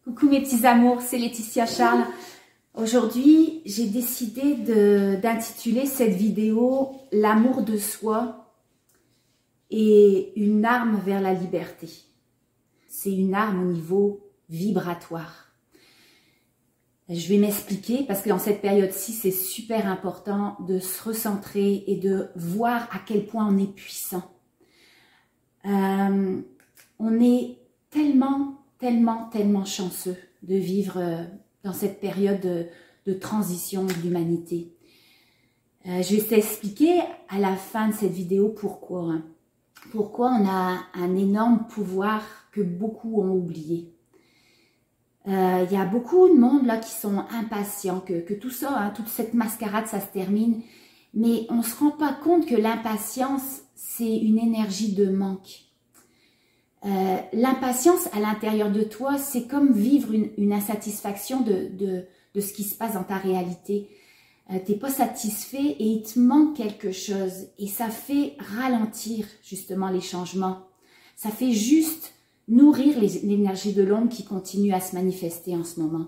Coucou mes petits amours, c'est Laetitia Charles. Aujourd'hui, j'ai décidé d'intituler cette vidéo « L'amour de soi et une arme vers la liberté ». C'est une arme au niveau vibratoire. Je vais m'expliquer parce que dans cette période-ci, c'est super important de se recentrer et de voir à quel point on est puissant. On est tellement chanceux de vivre dans cette période de transition de l'humanité. Je vais t'expliquer à la fin de cette vidéo pourquoi. Pourquoi on a un énorme pouvoir que beaucoup ont oublié. Il y a beaucoup de monde là qui sont impatients, que tout ça, toute cette mascarade, ça se termine. Mais on ne se rend pas compte que l'impatience, c'est une énergie de manque. L'impatience à l'intérieur de toi, c'est comme vivre une insatisfaction de ce qui se passe dans ta réalité. Tu n'es pas satisfait et il te manque quelque chose. Et ça fait ralentir justement les changements. Ça fait juste nourrir l'énergie de l'ombre qui continue à se manifester en ce moment.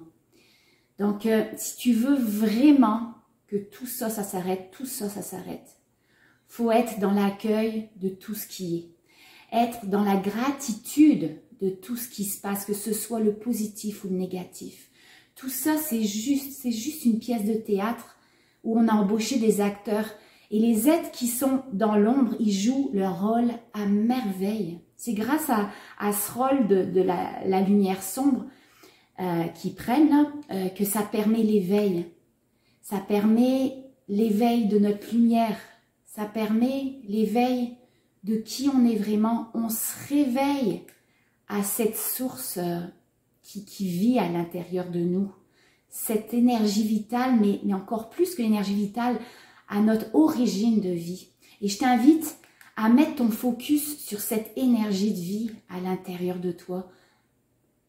Donc, si tu veux vraiment que tout ça, ça s'arrête, faut être dans l'accueil de tout ce qui est. Être dans la gratitude de tout ce qui se passe, que ce soit le positif ou le négatif. Tout ça, c'est juste une pièce de théâtre où on a embauché des acteurs. Et les êtres qui sont dans l'ombre, ils jouent leur rôle à merveille. C'est grâce à ce rôle de la lumière sombre qu'ils prennent là, que ça permet l'éveil. Ça permet l'éveil de notre lumière. Ça permet l'éveil de qui on est vraiment. On se réveille à cette source qui vit à l'intérieur de nous. Cette énergie vitale, mais encore plus que l'énergie vitale, à notre origine de vie. Et je t'invite à mettre ton focus sur cette énergie de vie à l'intérieur de toi,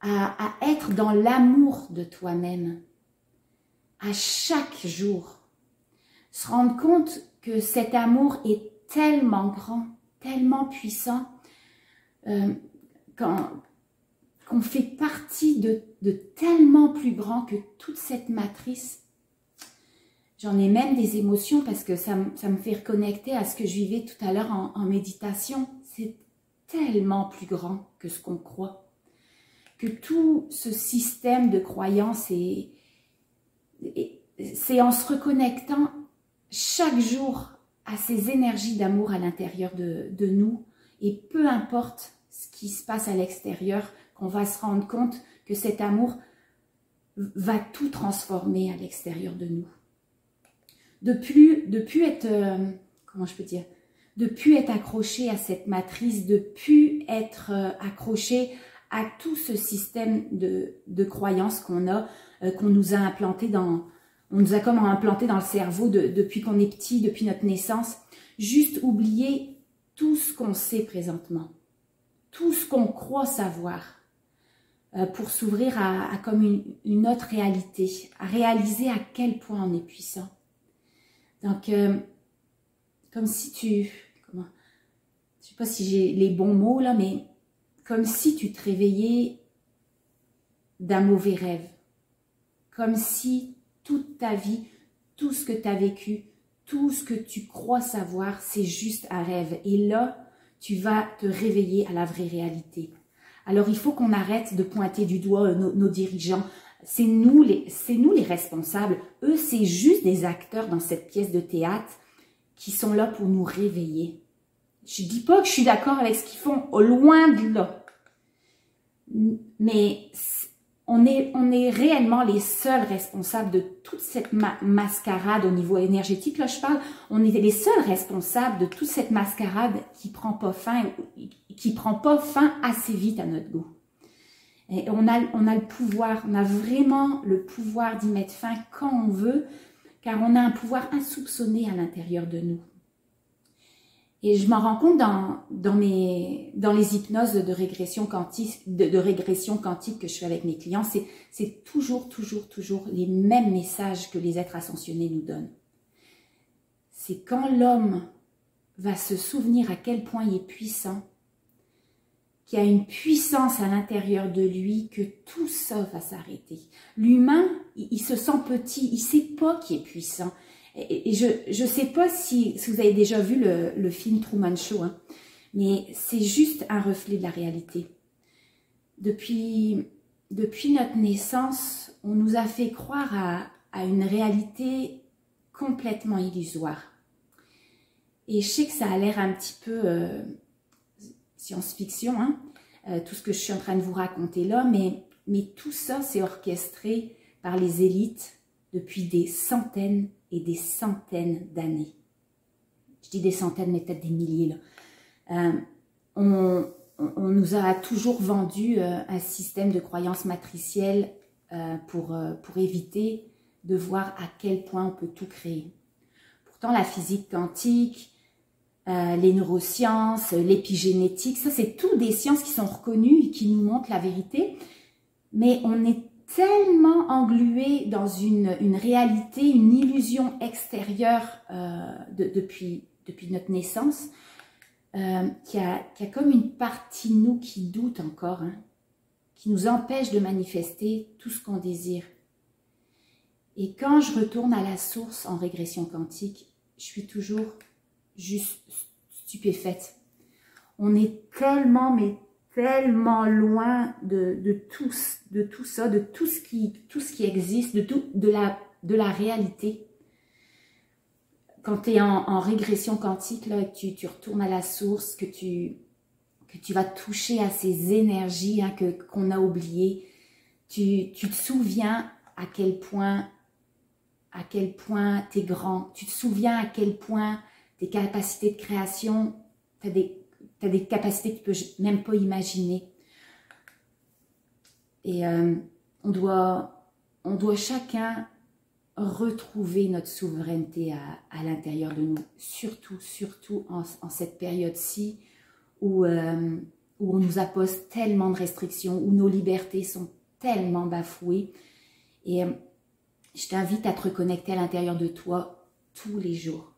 à être dans l'amour de toi-même, à chaque jour. Se rendre compte que cet amour est tellement grand, tellement puissant, qu'on fait partie de tellement plus grand que toute cette matrice. J'en ai même des émotions parce que ça me fait reconnecter à ce que je vivais tout à l'heure en méditation. C'est tellement plus grand que ce qu'on croit. Que tout ce système de croyances, c'est en se reconnectant chaque jour à ces énergies d'amour à l'intérieur de nous. Et peu importe ce qui se passe à l'extérieur, qu'on va se rendre compte que cet amour va tout transformer à l'extérieur de nous. De plus être, comment je peux dire, de plus être accroché à cette matrice, de plus être accroché à tout ce système de croyances qu'on nous a implanté on nous a comme implanté dans le cerveau depuis qu'on est petit, depuis notre naissance. Juste oublier tout ce qu'on sait présentement, tout ce qu'on croit savoir, pour s'ouvrir à comme une autre réalité, à réaliser à quel point on est puissant. Donc, comme si je sais pas si j'ai les bons mots là, mais comme si tu te réveillais d'un mauvais rêve. Comme si toute ta vie, tout ce que tu as vécu, tout ce que tu crois savoir, c'est juste un rêve. Et là, tu vas te réveiller à la vraie réalité. Alors, il faut qu'on arrête de pointer du doigt nos dirigeants. C'est nous les responsables. Eux, c'est juste des acteurs dans cette pièce de théâtre qui sont là pour nous réveiller. Je dis pas que je suis d'accord avec ce qu'ils font, au loin de là. Mais on est réellement les seuls responsables de toute cette mascarade au niveau énergétique. Là, je parle, on est les seuls responsables de toute cette mascarade qui prend pas fin assez vite à notre goût. Et on a le pouvoir, on a vraiment le pouvoir d'y mettre fin quand on veut, car on a un pouvoir insoupçonné à l'intérieur de nous. Et je m'en rends compte dans les hypnoses de régression quantique, que je fais avec mes clients, c'est toujours les mêmes messages que les êtres ascensionnés nous donnent. C'est quand l'homme va se souvenir à quel point il est puissant, qui a une puissance à l'intérieur de lui, que tout ça va s'arrêter. L'humain, il se sent petit, il ne sait pas qu'il est puissant. Et je ne sais pas si vous avez déjà vu le film Truman Show, hein, mais c'est juste un reflet de la réalité. Depuis notre naissance, on nous a fait croire à une réalité complètement illusoire. Et je sais que ça a l'air un petit peu science-fiction, hein, tout ce que je suis en train de vous raconter là, mais tout ça, c'est orchestré par les élites depuis des centaines et des centaines d'années. Je dis des centaines, mais peut-être des milliers, là. On nous a toujours vendu un système de croyances matricielles pour éviter de voir à quel point on peut tout créer. Pourtant, la physique quantique, les neurosciences, l'épigénétique, ça c'est toutes des sciences qui sont reconnues et qui nous montrent la vérité, mais on est tellement englué dans une réalité, une illusion extérieure depuis notre naissance, qu'il y a comme une partie de nous qui doute encore, hein, qui nous empêche de manifester tout ce qu'on désire. Et quand je retourne à la source en régression quantique, je suis toujours juste stupéfaite. On est tellement, mais tellement loin de tout ça, de tout ce qui existe, de la réalité. Quand tu es en régression quantique, là, que tu retournes à la source, que tu vas toucher à ces énergies, hein, qu'on a oubliées, tu te souviens à quel point tu es grand, tu te souviens à quel point tes capacités de création, tu as des capacités que tu ne peux même pas imaginer. Et on doit chacun retrouver notre souveraineté à l'intérieur de nous, surtout en cette période-ci où on nous impose tellement de restrictions, où nos libertés sont tellement bafouées. Et je t'invite à te reconnecter à l'intérieur de toi tous les jours,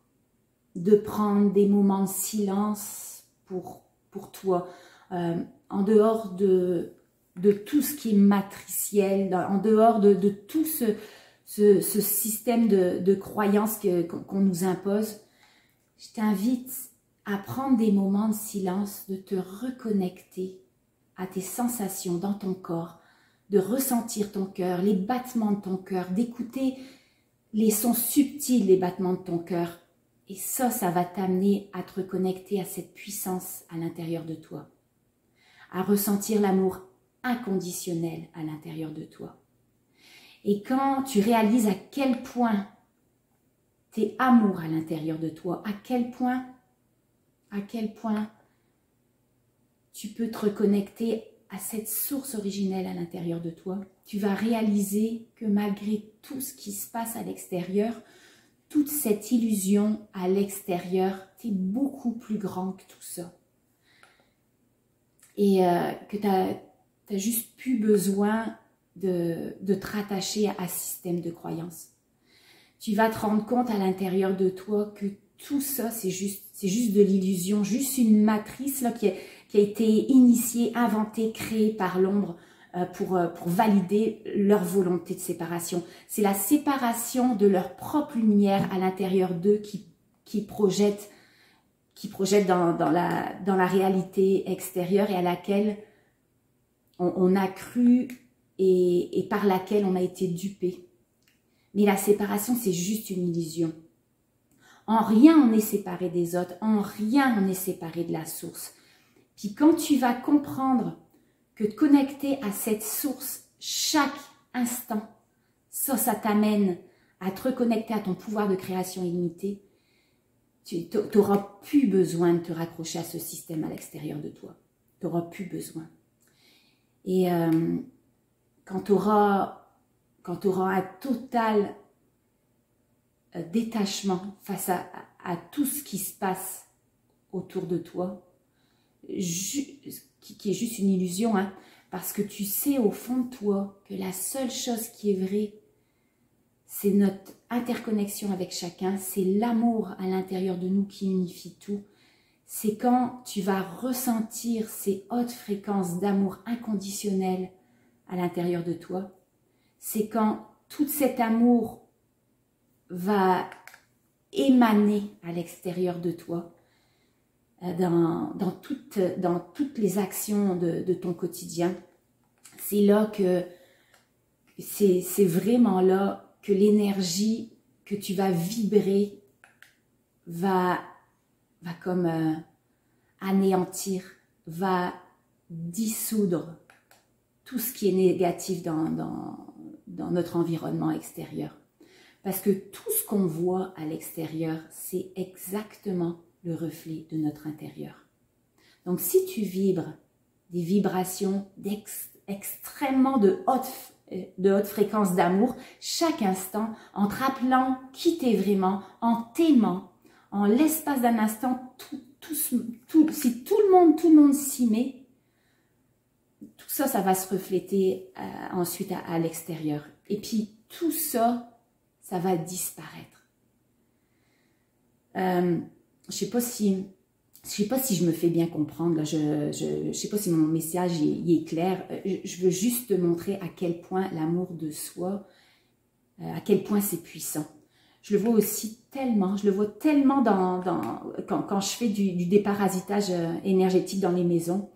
de prendre des moments de silence pour toi, en dehors de tout ce qui est matriciel, en dehors de tout ce système de croyances qu'on nous impose. Je t'invite à prendre des moments de silence, de te reconnecter à tes sensations dans ton corps, de ressentir ton cœur, les battements de ton cœur, d'écouter les sons subtils des battements de ton cœur. Et ça va t'amener à te reconnecter à cette puissance à l'intérieur de toi, à ressentir l'amour inconditionnel à l'intérieur de toi. Et quand tu réalises à quel point tu es amour à l'intérieur de toi, à quel point tu peux te reconnecter à cette source originelle à l'intérieur de toi, tu vas réaliser que malgré tout ce qui se passe à l'extérieur, toute cette illusion à l'extérieur, tu es beaucoup plus grand que tout ça. Et que tu n'as juste plus besoin de te rattacher à ce système de croyances. Tu vas te rendre compte à l'intérieur de toi que tout ça, c'est juste de l'illusion, juste une matrice là, qui a été initiée, inventée, créée par l'ombre pour valider leur volonté de séparation. C'est la séparation de leur propre lumière à l'intérieur d'eux qui projette dans la réalité extérieure et à laquelle on a cru et par laquelle on a été dupé. Mais la séparation, c'est juste une illusion. En rien on est séparé des autres, en rien on est séparé de la source. Puis quand tu vas comprendre que te connecter à cette source chaque instant, ça t'amène à te reconnecter à ton pouvoir de création illimité, tu n'auras plus besoin de te raccrocher à ce système à l'extérieur de toi. Tu n'auras plus besoin. Et quand tu auras un total détachement face à tout ce qui se passe autour de toi, qui est juste une illusion, hein, parce que tu sais au fond de toi que la seule chose qui est vraie, c'est notre interconnexion avec chacun, c'est l'amour à l'intérieur de nous qui unifie tout. c'est quand tu vas ressentir ces hautes fréquences d'amour inconditionnel à l'intérieur de toi. C'est quand tout cet amour va émaner à l'extérieur de toi, dans toutes les actions de ton quotidien. C'est là que, c'est vraiment là que l'énergie que tu vas vibrer va comme anéantir, va dissoudre tout ce qui est négatif dans notre environnement extérieur. Parce que tout ce qu'on voit à l'extérieur, c'est exactement le reflet de notre intérieur. Donc si tu vibres des vibrations extrêmement de haute fréquence d'amour, chaque instant, en te rappelant qui t'es vraiment, en t'aimant, en l'espace d'un instant, si tout le monde s'y met, tout ça, ça va se refléter ensuite à l'extérieur. Et puis tout ça, ça va disparaître. Je sais pas si je me fais bien comprendre. Là, je sais pas si mon message il est clair. Je veux juste te montrer à quel point l'amour de soi, à quel point c'est puissant. Je le vois aussi tellement, quand je fais du déparasitage énergétique dans les maisons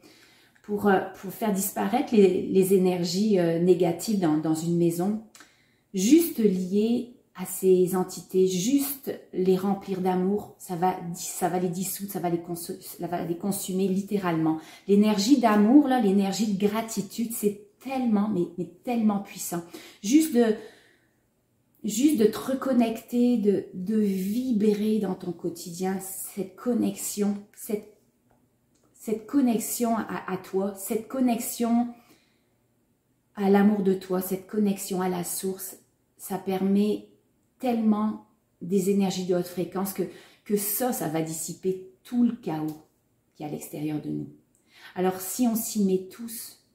pour faire disparaître les énergies négatives dans une maison, juste liées à ces entités, juste les remplir d'amour, ça va les dissoudre, ça va les consumer littéralement. L'énergie d'amour, là, l'énergie de gratitude, c'est tellement, mais tellement puissant. Juste de te reconnecter, de vibrer dans ton quotidien, cette connexion à toi, cette connexion à l'amour de toi, cette connexion à la source, ça permet tellement des énergies de haute fréquence que ça va dissiper tout le chaos qui est à l'extérieur de nous. Alors si on s'y met tous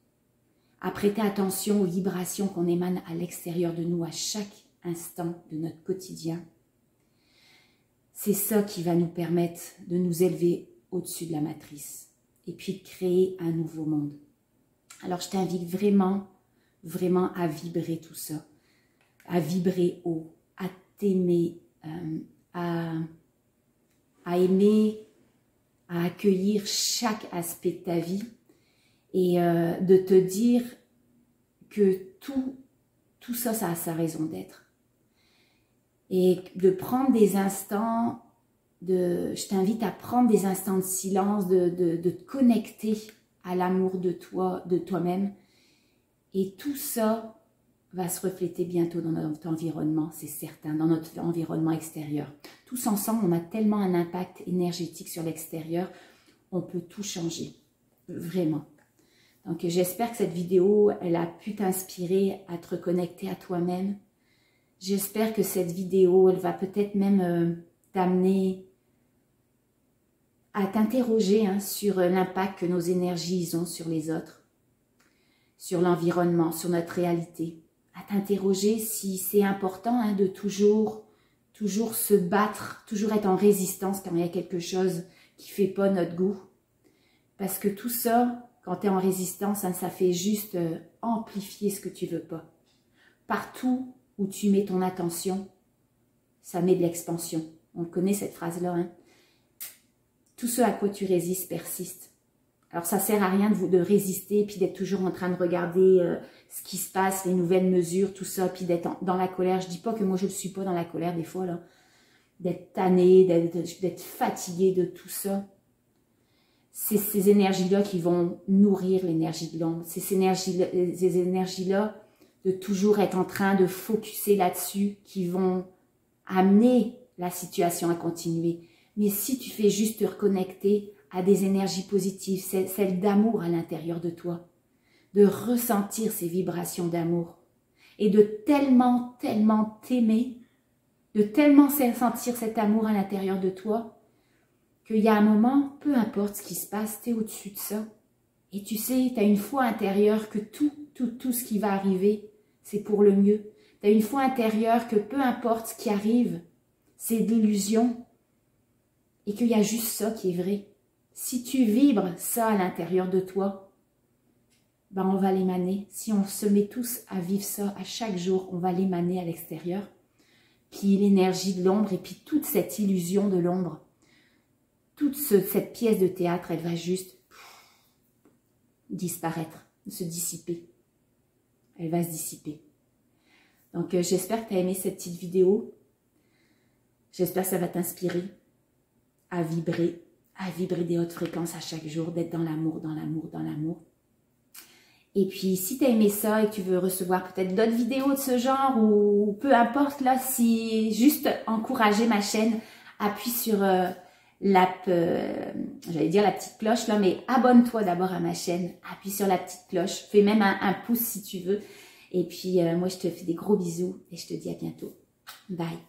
à prêter attention aux vibrations qu'on émane à l'extérieur de nous à chaque instant de notre quotidien, c'est ça qui va nous permettre de nous élever au-dessus de la matrice et puis de créer un nouveau monde. Alors je t'invite vraiment à vibrer tout ça, à vibrer haut, à t'aimer, à aimer, à accueillir chaque aspect de ta vie et de te dire que tout ça a sa raison d'être. Et de prendre des instants, je t'invite à prendre des instants de silence, de te connecter à l'amour de toi-même. Et tout ça va se refléter bientôt dans notre environnement, c'est certain, dans notre environnement extérieur. Tous ensemble, on a tellement un impact énergétique sur l'extérieur, on peut tout changer, vraiment. Donc j'espère que cette vidéo, elle a pu t'inspirer à te reconnecter à toi-même. J'espère que cette vidéo, elle va peut-être même t'amener à t'interroger sur l'impact que nos énergies ont sur les autres, sur l'environnement, sur notre réalité. À t'interroger si c'est important de toujours se battre, toujours être en résistance quand il y a quelque chose qui ne fait pas notre goût. Parce que tout ça, quand tu es en résistance, ça fait juste amplifier ce que tu veux pas. Partout où tu mets ton attention, ça met de l'expansion. On connaît cette phrase-là. Tout ce à quoi tu résistes persiste. Alors ça sert à rien de résister et puis d'être toujours en train de regarder ce qui se passe, les nouvelles mesures, tout ça, puis d'être dans la colère. Je dis pas que moi je ne suis pas dans la colère des fois, là, d'être tannée, d'être fatiguée de tout ça. C'est ces énergies-là qui vont nourrir l'énergie de l'ombre. Ces énergies-là de toujours être en train de focuser là-dessus qui vont amener la situation à continuer. Mais si tu fais juste te reconnecter à des énergies positives, celles d'amour à l'intérieur de toi, de ressentir ces vibrations d'amour et de tellement t'aimer, de tellement sentir cet amour à l'intérieur de toi, qu'il y a un moment, peu importe ce qui se passe, tu es au-dessus de ça. Et tu sais, tu as une foi intérieure que tout ce qui va arriver, c'est pour le mieux. Tu as une foi intérieure que peu importe ce qui arrive, c'est de l'illusion et qu'il y a juste ça qui est vrai. Si tu vibres ça à l'intérieur de toi, ben on va l'émaner. Si on se met tous à vivre ça à chaque jour, on va l'émaner à l'extérieur. Puis l'énergie de l'ombre et puis toute cette illusion de l'ombre, cette pièce de théâtre, elle va juste disparaître, se dissiper. Elle va se dissiper. Donc j'espère que tu as aimé cette petite vidéo. J'espère que ça va t'inspirer à vibrer des hautes fréquences à chaque jour, d'être dans l'amour, dans l'amour, dans l'amour. Et puis, si tu as aimé ça et que tu veux recevoir peut-être d'autres vidéos de ce genre ou peu importe, là, si juste encourager ma chaîne, appuie sur l'app, j'allais dire la petite cloche là, mais abonne-toi d'abord à ma chaîne, appuie sur la petite cloche, fais même un pouce si tu veux. Et puis, moi, je te fais des gros bisous et je te dis à bientôt. Bye.